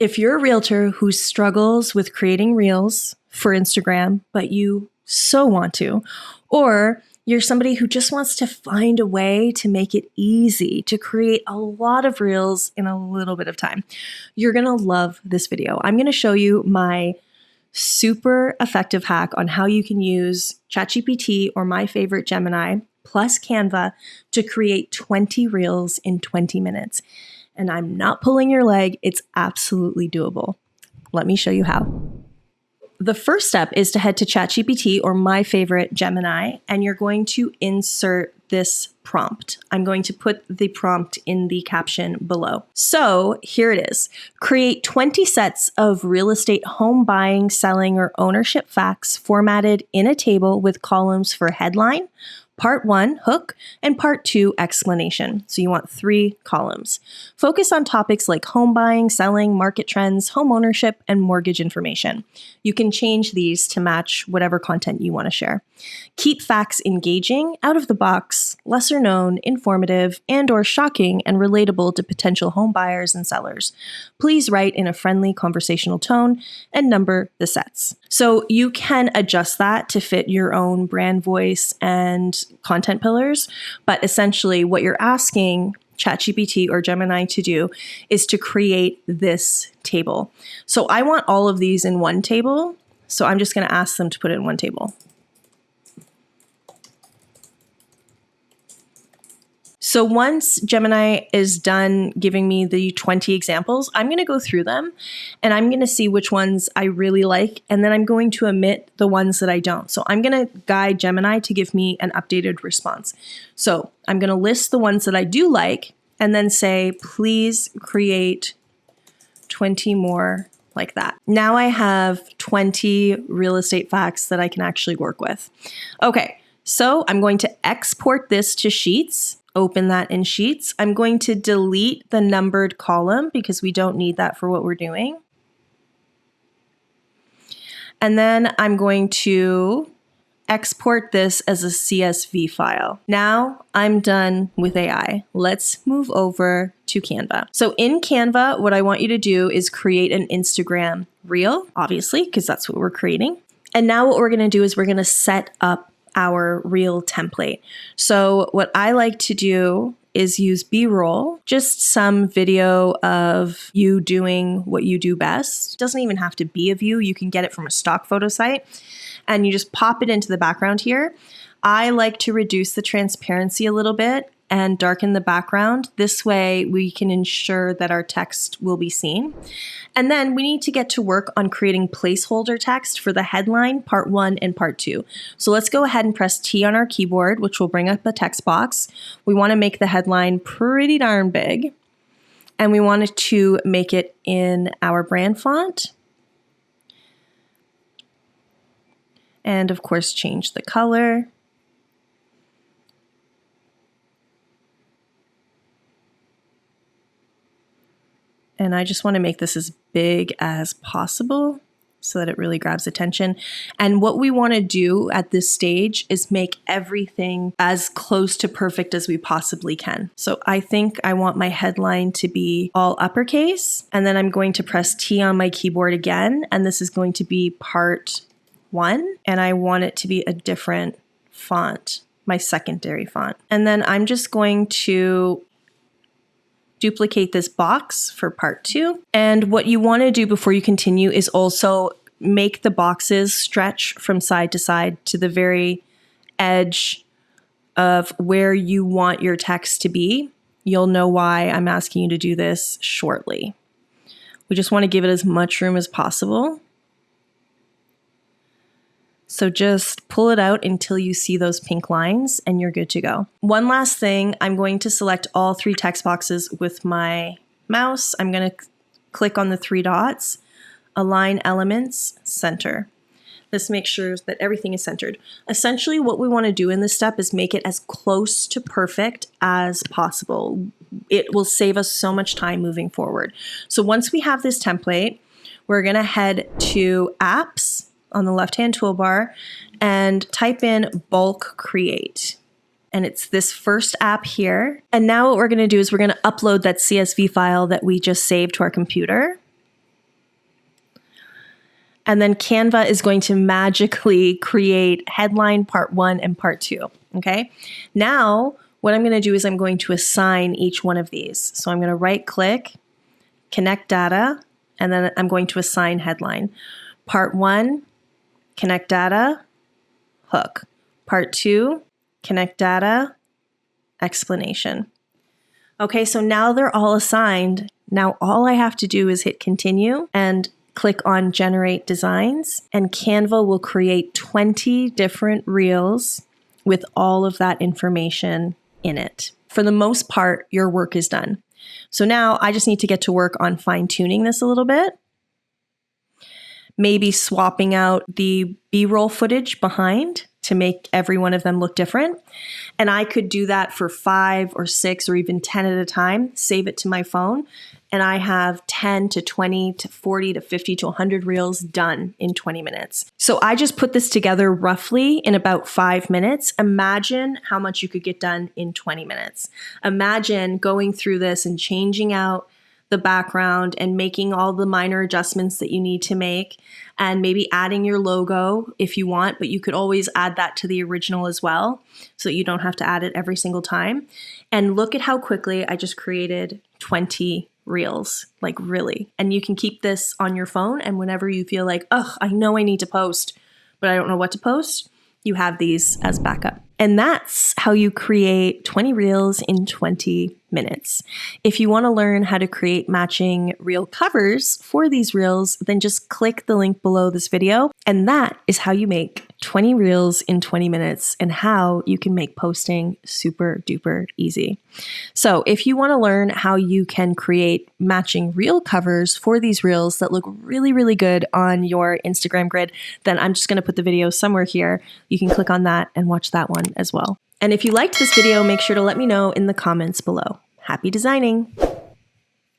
If you're a realtor who struggles with creating reels for Instagram, but you so want to, or you're somebody who just wants to find a way to make it easy to create a lot of reels in a little bit of time, you're going to love this video. I'm going to show you my super effective hack on how you can use ChatGPT or my favorite Gemini plus Canva to create 20 reels in 20 minutes. And I'm not pulling your leg. It's absolutely doable. Let me show you how. The first step is to head to ChatGPT or my favorite Gemini, and you're going to insert this prompt. I'm going to put the prompt in the caption below. So here it is. Create 20 sets of real estate home buying, selling, or ownership facts formatted in a table with columns for headline, Part 1, hook, and Part 2, explanation. So you want 3 columns. Focus on topics like home buying, selling, market trends, home ownership, and mortgage information. You can change these to match whatever content you want to share. Keep facts engaging, out of the box, lesser known, informative, and/or shocking and relatable to potential home buyers and sellers. Please write in a friendly conversational tone and number the sets. So you can adjust that to fit your own brand voice and content pillars, but essentially what you're asking ChatGPT or Gemini to do is to create this table. So I want all of these in one table, so I'm just going to ask them to put it in one table. So once Gemini is done giving me the 20 examples, I'm going to go through them and I'm going to see which ones I really like, and then I'm going to omit the ones that I don't. So I'm going to guide Gemini to give me an updated response. So I'm going to list the ones that I do like and then say, please create 20 more like that. Now I have 20 real estate facts that I can actually work with. Okay, so I'm going to export this to Sheets. Open that in Sheets. I'm going to delete the numbered column because we don't need that for what we're doing. And then I'm going to export this as a CSV file. Now I'm done with AI. Let's move over to Canva. So in Canva, what I want you to do is create an Instagram reel, obviously, because that's what we're creating. And now what we're going to do is we're going to set up our reel template. So what I like to do is use B-roll, just some video of you doing what you do best. It doesn't even have to be of you. You can get it from a stock photo site and you just pop it into the background here. I like to reduce the transparency a little bit and darken the background. This way we can ensure that our text will be seen. And then we need to get to work on creating placeholder text for the headline, Part 1 and Part 2. So let's go ahead and press T on our keyboard, which will bring up a text box. We want to make the headline pretty darn big. And we wanted to make it in our brand font. And of course, change the color. And I just want to make this as big as possible so that it really grabs attention. And what we want to do at this stage is make everything as close to perfect as we possibly can. So I think I want my headline to be all uppercase. And then I'm going to press T on my keyboard again. And this is going to be Part 1. And I want it to be a different font, my secondary font. And then I'm just going to duplicate this box for Part 2. And what you want to do before you continue is also make the boxes stretch from side to side to the very edge of where you want your text to be. You'll know why I'm asking you to do this shortly. We just want to give it as much room as possible. So just pull it out until you see those pink lines and you're good to go. One last thing, I'm going to select all 3 text boxes with my mouse. I'm going to click on the 3 dots, align elements, center. This makes sure that everything is centered. Essentially, what we want to do in this step is make it as close to perfect as possible. It will save us so much time moving forward. So once we have this template, we're going to head to Apps on the left-hand toolbar and type in bulk create. And it's this first app here. And now what we're going to do is we're going to upload that CSV file that we just saved to our computer. And then Canva is going to magically create headline part 1 and part 2. Okay. Now, what I'm going to do is I'm going to assign each one of these. So I'm going to right click, connect data, and then I'm going to assign headline. Part 1, connect data, hook. Part 2, connect data, explanation. Okay, so now they're all assigned. Now all I have to do is hit continue and click on generate designs, and Canva will create 20 different reels with all of that information in it. For the most part, your work is done. So now I just need to get to work on fine-tuning this a little bit. Maybe swapping out the B-roll footage behind to make every one of them look different. And I could do that for 5 or 6 or even 10 at a time, save it to my phone. And I have 10 to 20 to 40 to 50 to 100 reels done in 20 minutes. So I just put this together roughly in about 5 minutes. Imagine how much you could get done in 20 minutes. Imagine going through this and changing out the background and making all the minor adjustments that you need to make, and maybe adding your logo if you want, but you could always add that to the original as well so that you don't have to add it every single time. And look at how quickly I just created 20 reels, like really. And you can keep this on your phone, and whenever you feel like, oh, I know I need to post, but I don't know what to post, you have these as backup. And that's how you create 20 reels in 20 minutes. If you want to learn how to create matching reel covers for these reels, then just click the link below this video. And that is how you make 20 reels in 20 minutes and how you can make posting super duper easy. So if you want to learn how you can create matching reel covers for these reels that look really, really good on your Instagram grid, then I'm just going to put the video somewhere here. You can click on that and watch that one as well. And if you liked this video, make sure to let me know in the comments below. Happy designing!